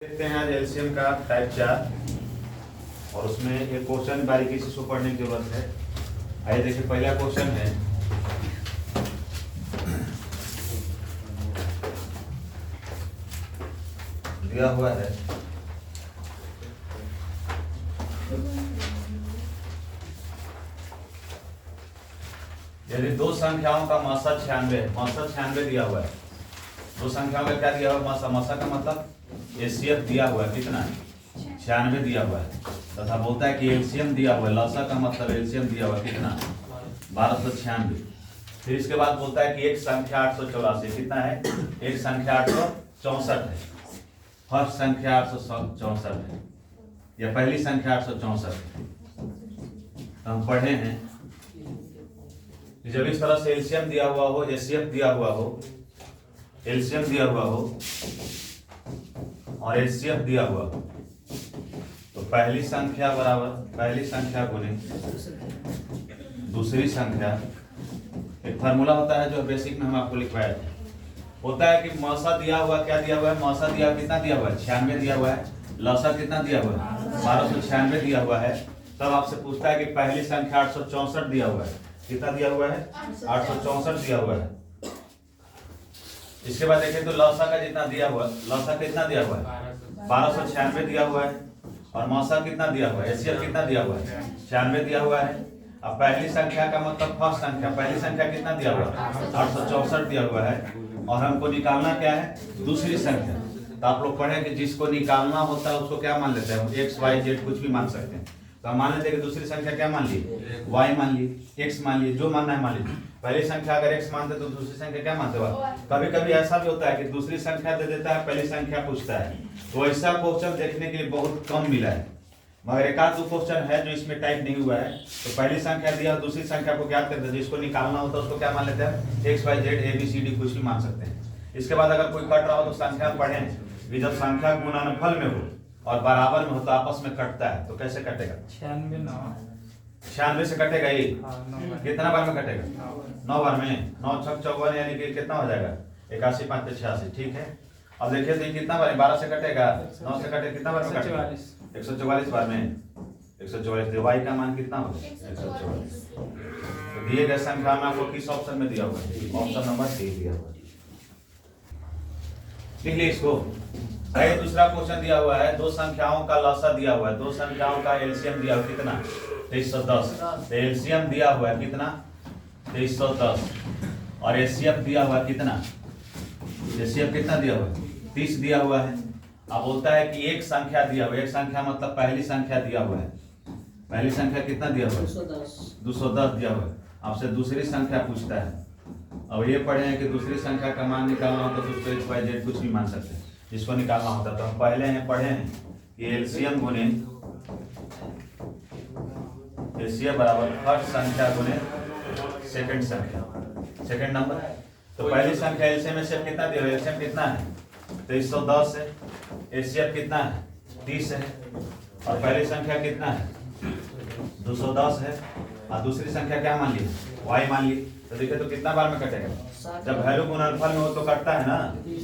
देखते हैं आज एलसीएम का टाइप 4 और उसमें एक क्वेश्चन बारीकी से इसको पढ़ने की जरूरत है। आइए देखिए, पहला क्वेश्चन है दिया हुआ है यदि दो संख्याओं का मासा 96 है, मासा 96 दिया हुआ है। दो संख्याओं का क्या दिया हुआ है? मासा। मासा का मतलब एचसीएफ दिया हुआ है, कितना है? 96 दिया हुआ है। तथा बोलता है कि एलसीएम दिया हुआ है। लसा का मतलब एलसीएम दिया हुआ है, कितना? 1296। फिर इसके बाद बोलता है कि एक संख्या 884, कितना है? एक संख्या 864 है। फर्स्ट संख्या 864 है या पहली संख्या 864 है। तो हम पढ़े हैं कि जब इस तरह से एलसीएम दिया हुआ हो, एचसीएफ दिया हुआ हो, एलसीएम दिया हुआ हो और एचसीएफ दिया हुआ हो, तो पहली संख्या बराबर पहली संख्या गुने दूसरी संख्या। एक फार्मूला होता है जो बेसिक में हम आपको लिखवाया था। होता है कि मौसा दिया हुआ, क्या दिया हुआ है? मौसा दिया कितना दिया हुआ है? 96 दिया हुआ है। लौसा कितना दिया हुआ है? 1296 दिया हुआ है। तब आपसे पूछता है कि पहली संख्या 864 दिया हुआ है। कितना दिया हुआ है? 864 दिया हुआ है। इसके बाद देखें तो लौसा का जितना दिया हुआ, लौसा कितना दिया हुआ है? 1296 दिया हुआ है। और मौसा कितना दिया हुआ है? एचसीएफ कितना दिया हुआ है? 96 दिया हुआ है। अब पहली संख्या का मतलब फर्स्ट संख्या, पहली संख्या कितना दिया हुआ है? 864 दिया हुआ है। और हमको निकालना क्या है? दूसरी संख्या। तो आप लोग पढ़े कि जिसको निकालना होता है उसको क्या मान लेते हैं? एक्स वाई जेड कुछ भी मान सकते हैं। तो हम मान लेते हैं कि दूसरी संख्या क्या मान ली? वाई मान ली, एक्स मान ली, जो मानना है मान लीजिए। पहली संख्या अगर एक्स मानते तो दूसरी संख्या क्या मानते हो? कभी कभी ऐसा भी होता है कि दूसरी संख्या दे देता है, पहली संख्या पूछता है। तो ऐसा क्वेश्चन देखने के लिए बहुत कम मिला है, मगर एक आध दो क्वेश्चन है जो इसमें टाइप नहीं हुआ है। तो पहली संख्या दिया, दूसरी संख्या को क्या करते हैं? जिसको निकालना होता है उसको क्या मान लेते हैं? X Y Z A B C D कुछ भी मान सकते हैं। इसके बाद अगर कोई कट रहा हो तो संख्या पढ़ें कि जब संख्या गुणनफल में हो और बराबर में हो तो आपस में कटता है, तो कैसे कटेगा? 96 से कटेगा ये। कितना बार में कटेगा? 9 बार में। 9 छक 54 यानी कि कितना हो जाएगा? 81 5 86। ठीक है। अब देखिए तो ये कितना बार? 12 से कटेगा, 9 से कटेगा, कितना बार में कटेगा? 144 बार में। 144। तो वाई का मान कितना होगा? 144। तो दिए गए संख्या में आपको किस ऑप्शन में दिया हुआ है? ऑप्शन नंबर सी दिया हुआ है। लिख लीजिए इसको। दूसरा क्वेश्चन दिया हुआ है, दो संख्याओं का लसा दिया हुआ है, दो संख्याओं का एलसीएम दिया हुआ है, कितना? 2310। एलसीएम दिया हुआ है कितना? 2310। और एचसीएफ दिया हुआ है कितना? एचसीएफ कितना दिया हुआ है? 30 दिया हुआ है। अब बोलता है कि एक संख्या दिया हुआ है, एक संख्या मतलब पहली संख्या दिया हुआ है। पहली संख्या कितना दिया हुआ है? 210 दिया हुआ है। आपसे दूसरी संख्या पूछता है। अब ये पढ़े हैं कि दूसरी संख्या का मान निकालना होता है तो उसको एक्स वाई जेड कुछ भी मान सकते हैं, जिसको निकालना होता है। तो हम पहले हैं पढ़े हैं कि एलसीएम गुने एचसीएफ बराबर फर्स्ट संख्या गुने सेकंड संख्या, सेकंड नंबर। तो पहली संख्या एलसीएम में से कितना दिया? एलसीएम कितना है? 2310 है। एचसीएफ कितना है? 30 है। और पहली संख्या कितना है? 210 है। और दूसरी संख्या क्या मान ली? वाई मान ली। तो देखिए तो कितना बार में कटेगा? जब वैल्यू गुणनफल में हो तो कटता है ना।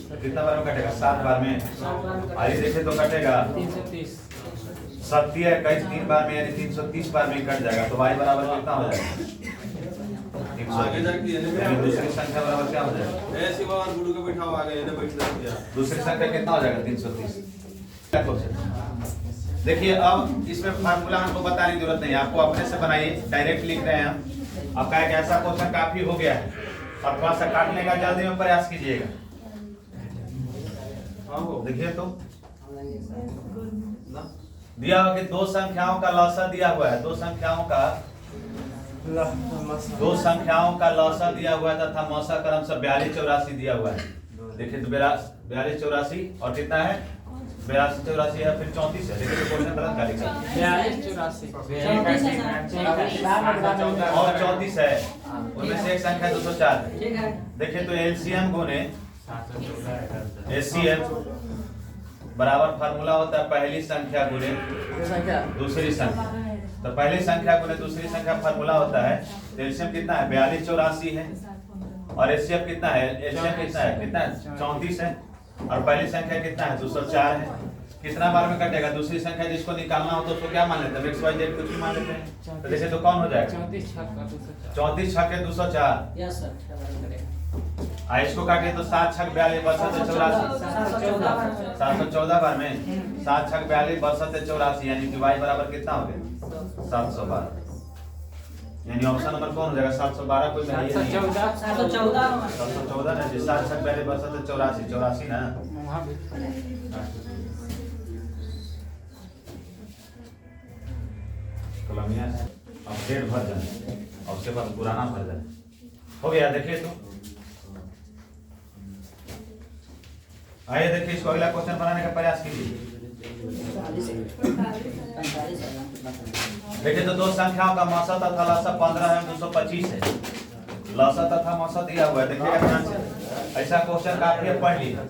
तो कितना बार में कटेगा? 7 बार में। आइए देखें तो कटेगा 70 है, कई 3 बार में यानी 330 बार में कट जाएगा। तो वाई बराबर कितना हो जाएगा? 300। दूसरी संख्या बराबर क्या हो जाएगा? दूसरी संख्या कितना हो जाएगा? 330। देखिए अब इसमें फार्मूला हमको बताने की जरूरत नहीं है, आपको अपने से बनाइए, डायरेक्ट लिख रहे हैं हम। आपका एक ऐसा क्वेश्चन काफी हो गया है और थोड़ा सा काटने का जल्दी में प्रयास कीजिएगा। देखिए तो दिया हुआ कि दो संख्याओं का लसा दिया हुआ है, दो संख्याओं का लसा दिया हुआ है तथा मौसा क्रम से 42 84 दिया हुआ है। देखिए तो 42 84 और कितना है? 82 84 है, फिर 34 है। देखिए तो क्वेश्चन गलत का लिखा है। 42 और 34 है, उनमें से एक संख्या 204 है। देखिए तो एलसीएम गुने एचसीएफ बराबर फार्मूला होता है पहली संख्या गुने दूसरी संख्या। तो पहली संख्या गुने दूसरी संख्या फार्मूला होता है। एलसीएम कितना है? 42 84 है। और एचसीएफ कितना है? एचसीएफ कितना है? 34 है। और पहली संख्या कितना है 204 है। कितना बार में कटेगा? दूसरी संख्या जिसको निकालना हो तो उसको क्या मान लेते हैं? एक्स वाई जेड कुछ भी मान लेते हैं। तो जैसे तो कौन हो जाएगा? 34 छक्के 204। Yes sir. इसको काटे तो 7 छक 42 62 84 714 बार में 7 छक 42 62 84 यानी कि y बराबर कितना हो गया? 712। यानी ऑप्शन नंबर कौन हो जाएगा? 712 कोई नहीं है। 714 ना जी। 7 छक 42 62 84 84 ना। कलमिया अपडेट वर्जन और उसके बाद पुराना वर्जन हो गया। देखिए तो आइए देखिए इसको अगला क्वेश्चन बनाने का प्रयास कीजिए। देखिए तो दो संख्याओं का मौसा तथा लसा 15 है 225 है। लसा तथा मौसा दिया हुआ है, देखिएगा ध्यान से। ऐसा क्वेश्चन काफी है, पढ़ लीजिए।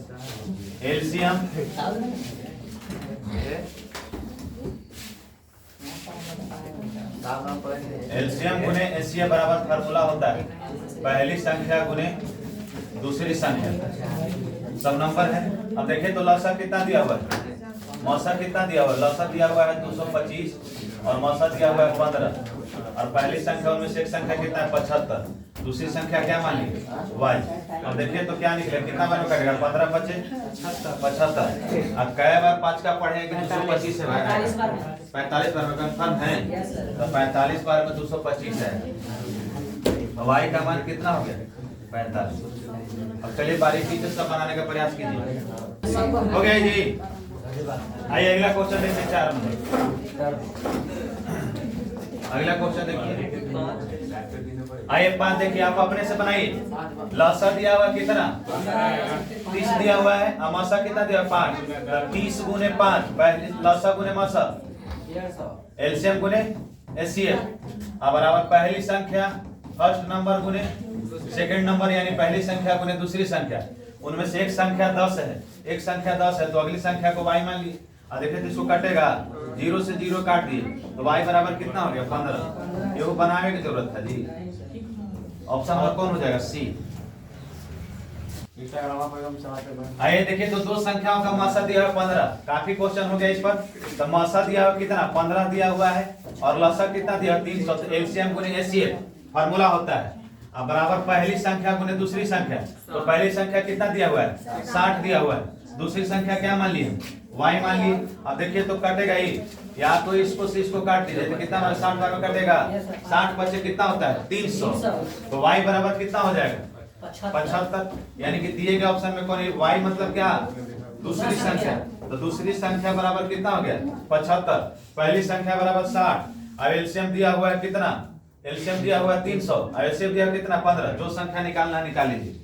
एलसीएम गुने एसीए बराबर फार्मूला होता है पहली संख्या गुने दूसरी संख्या, सब नंबर है। अब देखिए तो लसा कितना दिया हुआ है, मौसा कितना दिया हुआ है? लसा दिया हुआ है 225 और मौसा दिया हुआ है 15 और पहली संख्या उनमें से एक संख्या कितना है 75, दूसरी संख्या क्या मान ली? y। अब देखिए तो क्या निकले, कितना बार में कटेगा? 15 बचे 75। अब कै बार 5 का पढ़े कि 225 है? 45 बार में कंफर्म है। तो 45 बार में 225 है। y का मान कितना हो गया? 45। अब चलिए बारीकी से सब बनाने का प्रयास कीजिए। हो गया जी। आइए अगला क्वेश्चन देखिए 4 नंबर। अगला क्वेश्चन देखिए। आइए 5 देखिए, आप अपने से बनाइए। लसा दिया हुआ कितना? 30 दिया हुआ है। अमासा कितना दिया? 5। 30 गुने 5 पहले लसा गुने मौसा, एलसीएम गुने एचसीएफ। अब बराबर पहली संख्या फर्स्ट नंबर गुने सेकंड नंबर यानी पहली संख्या गुने दूसरी संख्या। उनमें से एक संख्या 10 है, एक संख्या 10 है तो अगली संख्या को y मान ली। और देखिए तो इसको काटेगा, 0 से 0 काट दिए तो y बराबर कितना हो गया? 15। ये वो बनाने की जरूरत था जी। ऑप्शन नंबर कौन हो जाएगा? सी। आइए देखिए तो दो संख्याओं का मौसा दिया हुआ 15। काफी क्वेश्चन हो गया इस पर। तो मौसा दिया हुआ कितना? 15 दिया हुआ है और लसा कितना दिया? 300। तो एलसीएम गुने एचसीएफ फार्मूला होता है। अब बराबर पहली संख्या गुने दूसरी संख्या। तो पहली संख्या कितना दिया हुआ है? 60 दिया हुआ है। दूसरी संख्या क्या मान ली? y मान ली। अब देखिए तो कटेगा ही, या तो इसको से इसको काट दीजिए तो कितना? 60 बार में कटेगा 60 बचे कितना होता है? 300। तो y बराबर कितना हो जाएगा? 75। यानी कि दिए गए ऑप्शन में कौन है? y मतलब क्या? दूसरी संख्या। तो दूसरी संख्या बराबर कितना हो गया? 75। पहली संख्या बराबर 60। अब एलसीएम दिया हुआ है कितना? एलसीएम दिया हुआ है 300 और एलसीएम दिया कितना? 15। जो संख्या निकालना है निकाल लीजिए।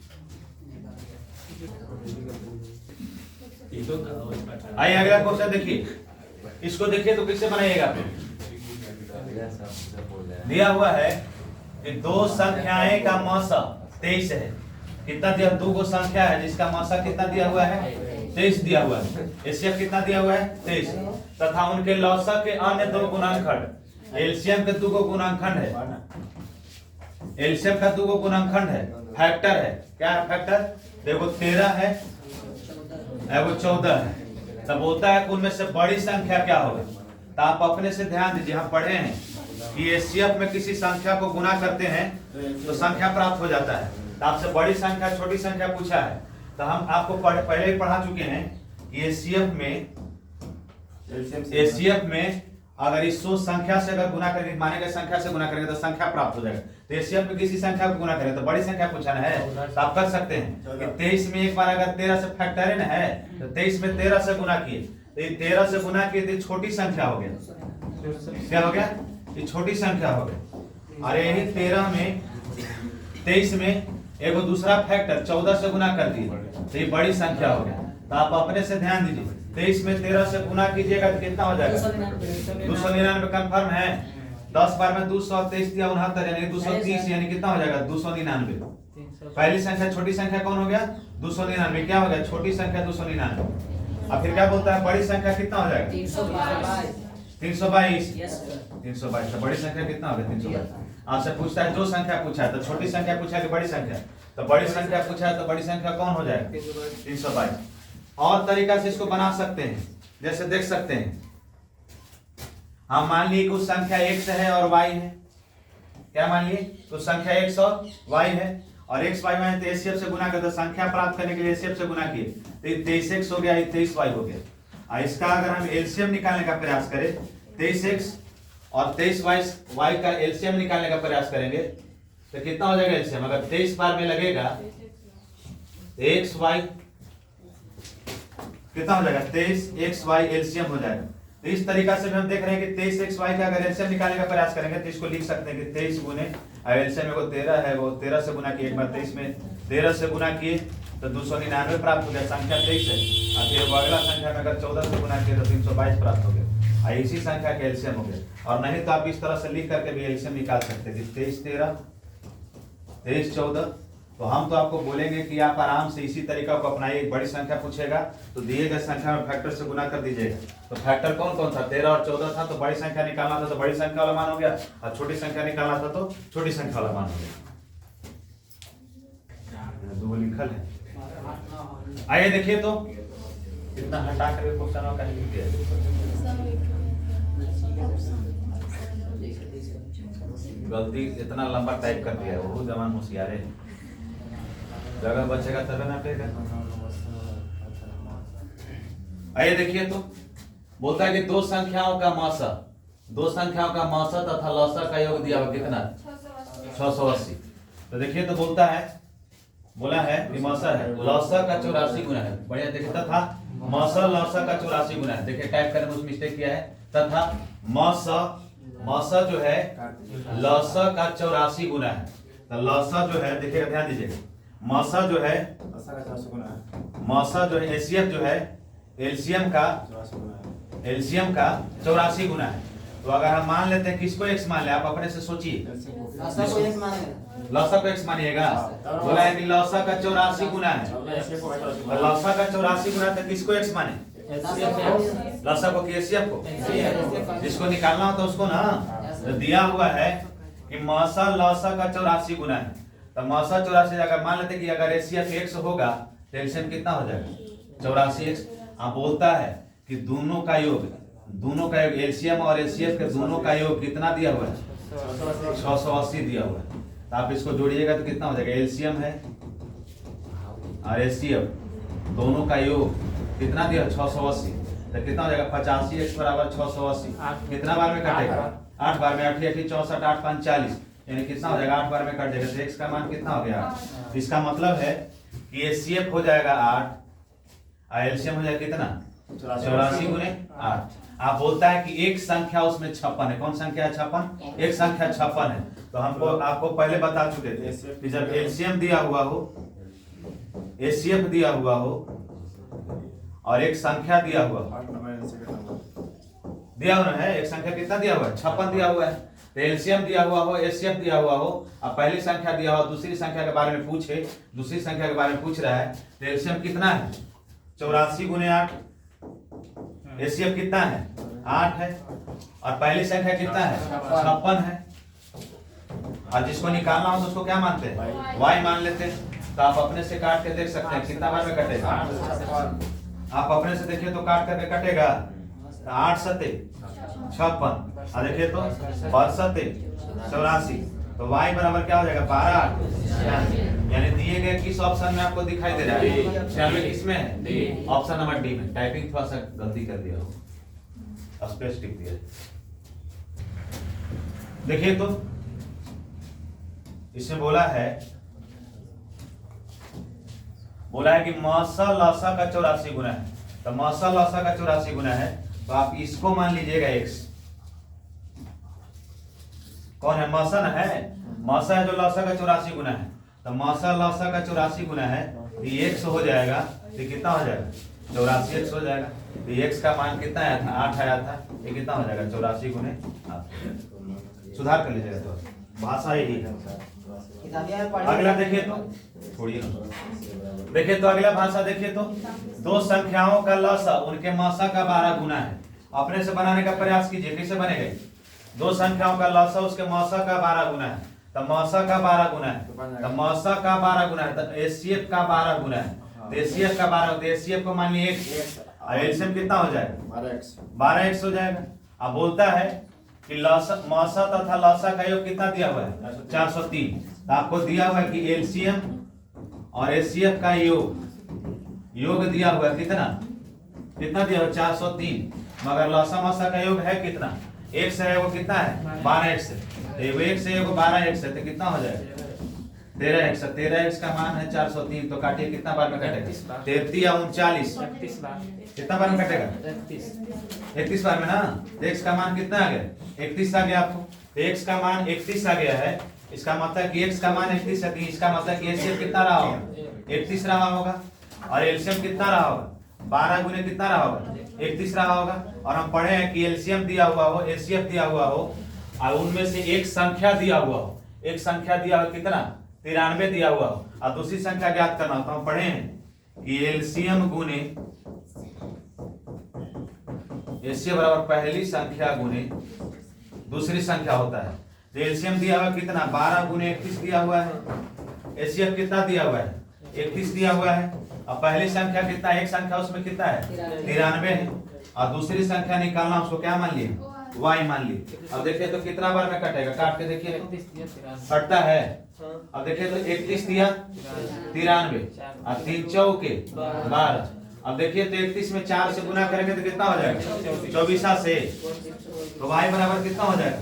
आइए अगला क्वेश्चन देखिए। इसको देखिए तो किससे बनाइएगा? दिया हुआ है कि दो संख्याएं का मौसा 23 है। कितना दिया? दो गो संख्या है जिसका मौसा कितना दिया हुआ है? 23 दिया हुआ है। एचसीएफ कितना दिया हुआ है? 23 तथा उनके लौसा के अन्य दो गुणांकखंड। एलसीएम के दो गुणांकखंड है, एलसीएम का दो गुणांकखंड है, फैक्टर है। क्या है फैक्टर? देखो 13 है, वो 14 है। तब होता है कि उनमें से बड़ी संख्या क्या होगी? तो आप अपने से ध्यान दीजिए, हम पढ़े हैं कि एचसीएफ में किसी संख्या को गुना करते हैं तो संख्या प्राप्त हो जाता है। तो आपसे बड़ी संख्या छोटी संख्या पूछा है तो हम आपको पहले ही पढ़ा चुके हैं कि एचसीएफ में अगर इस संख्या से अगर गुना करेंगे, माने गए संख्या से गुना करेंगे तो संख्या प्राप्त हो जाएगा। तो एचसीएफ में किसी संख्या को गुना करेंगे तो बड़ी संख्या पूछना है तो आप कर सकते हैं कि 23 में एक बार अगर 13 से फैक्टरिन है तो 23 में 13 से गुना किए तो ये 13 से गुना किए तो छोटी संख्या हो गया। क्या हो गया? ये छोटी संख्या हो गई। और यही 13 में 23 में एक दूसरा फैक्टर 14 से गुना कर दिए तो ये बड़ी संख्या हो गया। तो आप अपने से ध्यान दीजिए, 23 में 13 से गुना कीजिएगा तो कितना हो जाएगा? 299 कंफर्म है। 10 बार में 200 23 दिया 69 यानी 230 यानी कितना हो जाएगा? 299। पहली संख्या छोटी संख्या कौन हो गया? 299। क्या हो गया? छोटी संख्या 299। अब फिर क्या बोलता है? बड़ी संख्या कितना हो जाएगा? 322। 322। तो बड़ी संख्या कितना हो गया? 322। आपसे पूछता है जो संख्या पूछा है तो छोटी संख्या पूछा है कि बड़ी संख्या? तो बड़ी संख्या पूछा है तो बड़ी संख्या कौन हो जाएगा? 322। और तरीका से इसको बना सकते हैं, जैसे देख सकते हैं हम मान लिए कुछ संख्या x है और y है। क्या मान लिए? कुछ संख्या x और y है और x y में HCF से गुना करते, संख्या प्राप्त करने के लिए HCF से गुना किए तो 23x हो गया, 23y हो गया। और इसका अगर हम एलसीएम निकालने का प्रयास करें, 23x और 23y का एलसीएम निकालने का प्रयास करेंगे तो कितना हो जाएगा एलसीएम? अगर 23 बार में लगेगा xy कितना हो जाएगा? 23xy एलसीएम हो जाएगा। तो इस तरीका से भी हम देख रहे हैं कि 23xy का अगर एलसीएम निकालने का प्रयास करेंगे तो इसको लिख सकते हैं कि 23 गुने एलसीएम को 13 है, वो 13 से गुना किए, एक बार 23 में 13 से गुना किए तो 299 प्राप्त हो गया, संख्या 23 है। और फिर अगला संख्या में अगर 14 से गुना किए तो 322 प्राप्त हो गया और इसी संख्या का एलसीएम हो गया। और नहीं तो आप इस तरह से लिख करके भी एलसीएम निकाल सकते हैं, 23 13 23 14। तो हम तो आपको बोलेंगे कि आप आराम से इसी तरीका को अपनाइए। एक बड़ी संख्या पूछेगा तो दिए गए संख्या में फैक्टर से गुना कर दीजिएगा। तो फैक्टर कौन कौन था? 13 और 14 था, तो बड़ी संख्या निकालना था तो बड़ी संख्या वाला मान हो गया, और छोटी संख्या निकालना था तो छोटी संख्या वाला मान हो गया। दो लिखल है। आइए देखिए तो कितना हटा कर क्वेश्चन का लिख दिया। गलती इतना लंबा टाइप कर दिया है, वो जवान होशियार है, जगह बचेगा तब ना पेगा। आइए देखिए तो बोलता है कि दो संख्याओं का मासा तथा लसा का योग दिया हुआ कितना? 680। तो देखिए तो बोला है कि मासा है, लसा का 84 गुना है। बढ़िया देखिए, तथा मासा लसा का 84 गुना है। देखिए टाइप करने में उस मिस्टेक किया है, तथा मासा जो है लसा का 84 गुना है। तो लसा जो है, देखिएगा ध्यान दीजिएगा, मासा जो है एचसीएफ जो है एलसीएम का 84 गुना है। तो अगर हम मान लेते हैं किसको x मान ले, आप अपने से सोचिए, लसा को x मानिएगा। बोला है कि लसा का 84 गुना है, लसा का 84 गुना तो किसको x माने? लसा को कि एचसीएफ को? जिसको निकालना होता उसको ना। तो दिया हुआ है कि मासा लसा का 84 गुना है। तो मासा 84 अगर मान लेते कि अगर एचसीएफ x होगा तो एलसीएम कितना हो जाएगा? 84x। आप बोलता है कि दोनों का योग एलसीएम और एचसीएफ के दोनों का योग कितना दिया हुआ है? 680 दिया हुआ है। तो आप इसको जोड़िएगा तो कितना हो जाएगा? एलसीएम है और एचसीएफ दोनों का योग कितना दिया? 680। तो कितना हो जाएगा? 85x बराबर 680। कितना बार में कटेगा? 8 बार में। 8 8 64, 8 5 40, यानी कितना हो जाएगा? 8 बार में कट जाएगा। तो x का मान कितना हो गया? इसका मतलब है कि एचसीएफ हो जाएगा 8 और एलसीएम हो जाएगा कितना? 84 गुने 8। आप बोलता है कि एक संख्या उसमें 56 है। कौन संख्या है? 56। एक संख्या 56 है। तो हमको आपको पहले बता चुके थे कि जब एलसीएम दिया हुआ हो, एचसीएफ दिया हुआ हो और एक संख्या दिया हुआ है, एक संख्या कितना दिया हुआ है? 56 दिया हुआ है। तो एलसीएम दिया हुआ हो, एचसीएफ दिया हुआ हो, अब पहली संख्या दिया हो, दूसरी संख्या के बारे में पूछ रहा है तो एलसीएम कितना है? 84 गुने 8। एचसीएफ कितना है? 8 है। और पहली संख्या कितना है? 56 है। और जिसको निकालना हो तो उसको क्या मानते हैं? y मान लेते हैं। तो आप अपने से काट के देख सकते हैं कितना बार में कटेगा। आप अपने से देखिए तो काट करके कटेगा 8 सते 56 और देखिए तो 12 सते 84। तो y बराबर क्या हो जाएगा? 12 यानी दिए गए किस ऑप्शन में आपको दिखाई दे रहा है? 96 किसमें है? ऑप्शन नंबर डी में। टाइपिंग थोड़ा सा गलती कर दिया हो, स्पेस टिक दिया। देखिए तो इसमें बोला है कि मासा लसा का 84 गुना है। तो मासा लसा का 84 गुना है तो आप इसको मान लीजिएगा x। कौन है? मासा ना है, मासा है जो लसा का 84 गुना है। तो मासा लसा का 84 गुना है तो x हो जाएगा। तो कितना हो जाएगा? 84x हो जाएगा। तो x का मान कितना आया था? 8 आया था। ये कितना हो जाएगा? 84 गुने 8। सुधार कर लीजिएगा, तो भाषा यही है। अगला देखिए तो छोड़िए, देखिए तो अगला भाषा देखिए तो दो संख्याओं का लसा उनके मासा का 12 गुना है। अपने से बनाने का प्रयास कीजिए, कैसे बनेगा? दो संख्याओं का लसा उसके मासा का 12 गुना है। तो मासा का 12 गुना है, तो मासा का 12 गुना है, तो एचसीएफ का 12 गुना है। तो एचसीएफ का 12 होता है, एचसीएफ को मान लिए x और एलसीएम कितना हो जाएगा 12x हो जाएगा। अब बोलता है कि मौसा तथा लौसा का योग कितना दिया हुआ है 403। तो आपको दिया हुआ है कि एलसीएम और एचसीएफ का योग दिया हुआ है कितना दिया हुआ 403, मगर लौसा मौसा का योग है कितना x है, वो कितना है 12x है, तो x है वो 12x है, तो कितना हो जाएगा 13x। 13x का मान है 403, तो काटिए कितना बार में कटेगा 33 या 39, कितना बार में कटेगा 31 बार में ना। तो x का मान कितना आ गया 31 आ गया आपको, तो x का मान 31 आ गया है, इसका मतलब कि x का मान 31 है, इसका मतलब कि एचसीएफ कितना रहा होगा 31 रहा होगा, और एलसीएम कितना रहा होगा 12 गुने कितना रहा होगा 31 रहा होगा। और हम पढ़े हैं कि एलसीएम दिया हुआ हो, एचसीएफ दिया हुआ हो, और उनमें से एक संख्या दिया हुआ हो, एक संख्या दिया हुआ कितना 93 दिया हुआ हो, और दूसरी संख्या ज्ञात करना हो। तो हम पढ़े हैं कि एलसीएम गुने एचसीएफ बराबर पहली संख्या गुने दूसरी संख्या होता है। तो एलसीएम दिया हुआ कितना 12 गुने 31 दिया हुआ है, एचसीएफ कितना दिया हुआ है 31 दिया हुआ है, और पहली संख्या कितना एक संख्या उसमें कितना है 93 है, और दूसरी संख्या निकालना उसको क्या मान लिए y मान लिए। अब देखिए तो कितना बार में कटेगा, काट के देखिए कटता है। अब देखिए तो 31 दिया 93 और 3 चौके 12। अब देखिए तो 31 में 4 से गुना करेंगे तो कितना हो जाएगा 24 से, तो y बराबर कितना हो जाएगा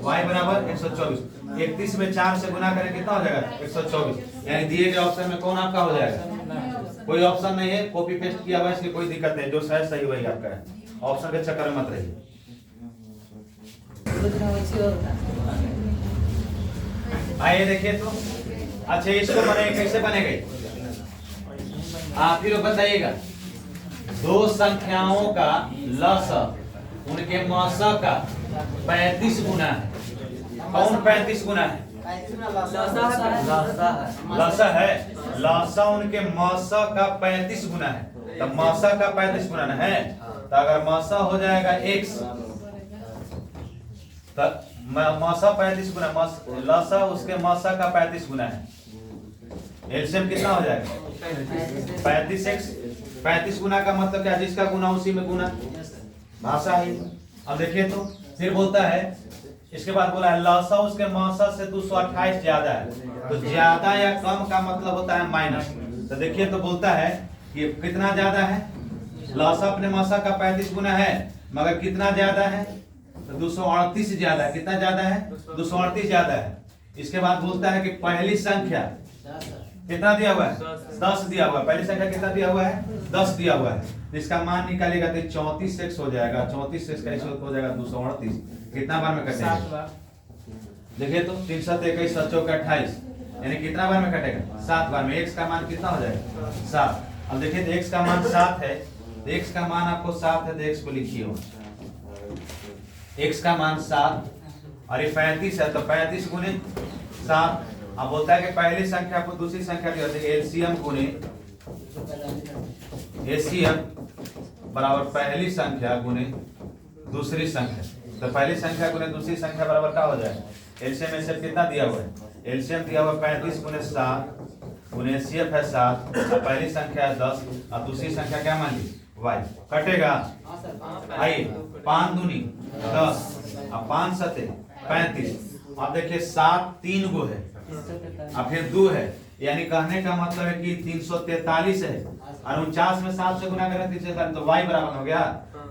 y बराबर 124। 31 में 4 से गुना करें कितना हो जाएगा 124, यानी दिए गए ऑप्शन में कौन आपका हो जाएगा, कोई ऑप्शन नहीं है, कॉपी पेस्ट किया हुआ है, इसलिए कोई दिक्कत नहीं, जो शायद सही वही आपका है, ऑप्शन के चक्कर में मत रहिए। आइए देखिए तो अच्छा इसको बनेगा कैसे बनेगा आप ही लोग बताइएगा। दो संख्याओं का लसाअ उनके मौसा का 35 गुना है। कौन 35 गुना है लसा है, लसा उनके मौसा का 35 गुना है, तब मौसा का 35 गुना है, तो अगर मौसा हो जाएगा x, तब मौसा 35 गुना, लसा उसके मौसा का 35 गुना है, एलसीएम कितना हो जाएगा 35x। 35 गुना का मतलब क्या, जिसका गुना उसी में गुना भाषा ही। अब देखिए तो फिर बोलता है, इसके बाद बोला है लसा उसके मौसा से 228 ज्यादा है, तो ज्यादा या कम का मतलब होता है माइनस। तो देखिए तो बोलता है कि कितना ज्यादा है, लसा अपने मौसा का 35 गुना है, मगर कितना ज्यादा है तो 238 ज्यादा है। कितना ज्यादा है 238 ज्यादा है। इसके बाद बोलता है कि पहली संख्या कितना दिया हुआ है 10 दिया हुआ है, पहली संख्या कितना दिया हुआ है 10 दिया हुआ है, इसका मान निकालेगा तो 34x हो जाएगा, 34x का हो जाएगा 238। कितना बार में कटेगा देखिए तो 321 7 चौके 28, यानी कितना बार में कटेगा 7 बार में। x का मान कितना हो जाएगा 7। अब देखिए तो x का मान 7 है, तो x का मान आपको 7 है, तो x को लिखिए हो, x का मान 7 और ये 35 है, तो 35 गुने 7। अब बोलता है कि पहली संख्या को दूसरी संख्या की होती है एलसीएम गुने एचसीएफ बराबर पहली संख्या गुने दूसरी संख्या। तो पहली संख्या गुने दूसरी संख्या बराबर क्या हो जाएगा, एलसीएम एचसीएफ कितना दिया हुआ है, एलसीएम दिया हुआ 35 गुने 7 गुने एचसीएफ है 7, और पहली संख्या है 10 और दूसरी संख्या क्या मान ली y। कटेगा आइए 5 दूनी 10 और 5 सते 35। अब देखिए 7 3 गो है और फिर 2 है, यानी कहने का मतलब है कि 343 है, और 49 में 7 से गुना करें 343, तो y बराबर हो गया,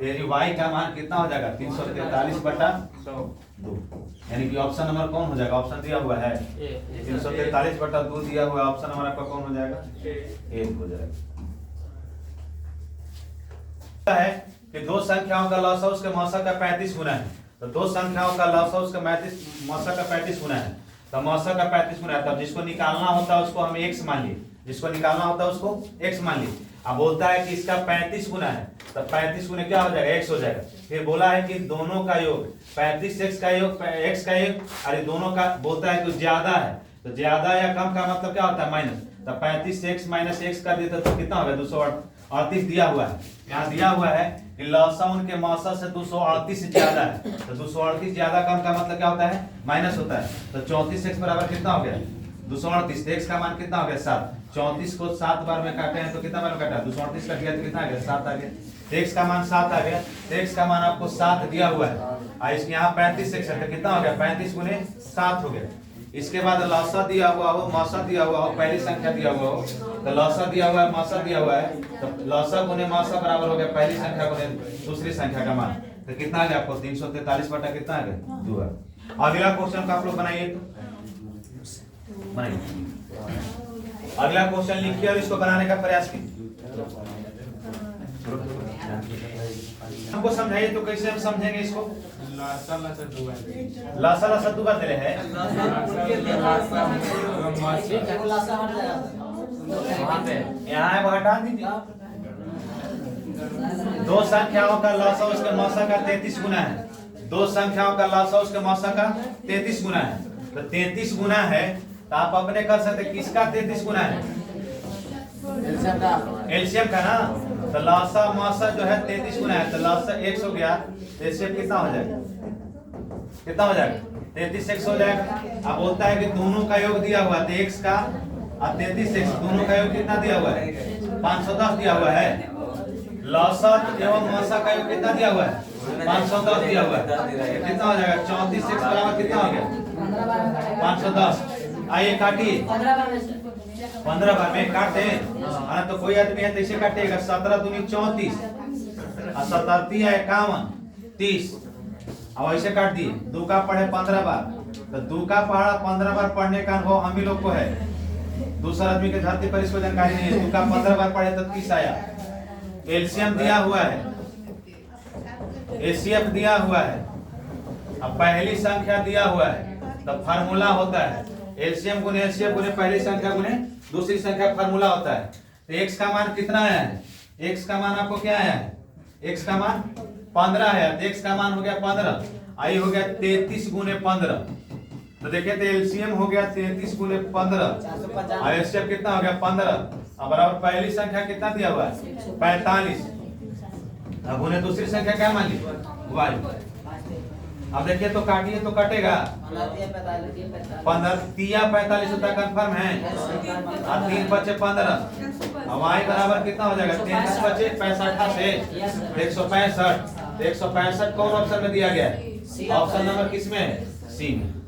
यानी y का मान कितना हो जाएगा 343 बटा 2, यानी कि ऑप्शन नंबर कौन हो जाएगा, ऑप्शन दिया हुआ है 343 बटा 2 दिया हुआ है, ऑप्शन नंबर आपका कौन हो जाएगा 1 हो जाएगा। है कि दो संख्याओं का लसाअ उसके मौसा का 35 गुना है, तो दो संख्याओं का लसाअ उसका मौसा का 35 गुना है, तो मौसा का 35 गुना है, तब जिसको निकालना होता है उसको हम x मान लिए, जिसको निकालना होता है उसको x मान लिए। अब बोलता है कि इसका 35 गुना है, तब 35 गुने क्या हो जाएगा x हो जाएगा। फिर बोला है कि दोनों का योग 35x का योग x का योग, अरे दोनों का बोलता है कि ज्यादा है, तो ज्यादा या कम का मतलब क्या होता है माइनस, तब 35x माइनस x कर देते तो कितना होगा 238 दिया हुआ है। यहाँ दिया हुआ है कि लसाअ उनके मौसा से 238 ज्यादा है, तो 238 ज्यादा कम का मतलब क्या होता है माइनस होता है, तो 34x बराबर कितना हो गया 238, x का मान कितना हो गया 7, 34 को 7 बार में काटे हैं तो कितना बार काटा, 238 का दिया तो कितना आ गया, 7 आ गया। x का मान 7 आ गया, x का मान आपको 7 दिया हुआ है और इसके यहाँ 35 सेक्शन तो कितना हो गया, 35 गुने 7 हो गया। इसके बाद लौसा दिया हुआ हो, मौसा दिया हुआ हो, पहली संख्या दिया हुआ हो, तो लौसा दिया हुआ है, मौसा दिया हुआ है, तो लौसा गुने मौसा बराबर हो गया पहली संख्या गुने दूसरी संख्या का मान, तो कितना आ गया आपको 343 बटा कितना आ गया 2 है। अगला क्वेश्चन का आप लोग बनाइए, अगला क्वेश्चन लिखिए और इसको बनाने का प्रयास कीजिए। हमको समझाइए तो कैसे हम समझेंगे इसको। लासा लासा दो बार दिले है, यहाँ है वो हटा दीजिए। दो संख्याओं का लौसा उसके मौसा का 33 गुना है, दो संख्याओं का लौसा उसके मौसा का 33 गुना है, तो 33 गुना है तो आप अपने कर सकते किसका 33 गुना है, एलसीएम का ना, तो लौसा मौसा जो है 33 गुना है, तो लौसा 100 हो गया, तो एलसीएम कितना हो जाएगा, कितना हो जाएगा 33 100 हो जाएगा। अब बोलता है कि दोनों का योग दिया हुआ है, तो x का और 33 x दोनों का योग कितना दिया हुआ है, 510 दिया हुआ है। लौसा एवं मौसा का योग कितना दिया हुआ है, 510 दिया हुआ है, कितना हो जाएगा 34 x बराबर कितना हो गया 510। आइए काटिए 15 बार में काटते हैं, तो कोई आदमी है तो इसे काटेगा 17 दूनी 34 और 17 है 51 30, अब ऐसे काट दिए। 2 का पढ़े 15 बार, तो 2 का पढ़ा 15 बार पढ़ने का अनुभव हम ही लोग को है, दूसरा आदमी के धरती पर इसको जानकारी नहीं है। 2 का 15 बार पढ़े तो 30 आया। एलसीएम दिया हुआ है, एचसीएफ दिया हुआ है, अब पहली संख्या दिया हुआ है, तो फार्मूला होता है एलसीएम गुने एचसीएफ गुने पहली संख्या गुने दूसरी संख्या, फार्मूला होता है। तो x का मान कितना आया है, x का मान आपको क्या आया है, x का मान 15 है, तो x का मान हो गया 15, आई हो गया 33 गुने 15, तो देखिए तो एलसीएम हो गया 33 गुने 15 और एचसीएफ कितना हो गया 15, अब बराबर पहली संख्या कितना दिया हुआ है 45, अब गुने दूसरी संख्या क्या मान ली y। अब देखिए तो काटिए तो कटेगा 15 तिया 45 होता कंफर्म है, और 3 बचे 15, अब y बराबर कितना हो जाएगा 33 बचे 65 से 165, 165 कौन ऑप्शन में दिया गया है, ऑप्शन नंबर किसमें है, सी में।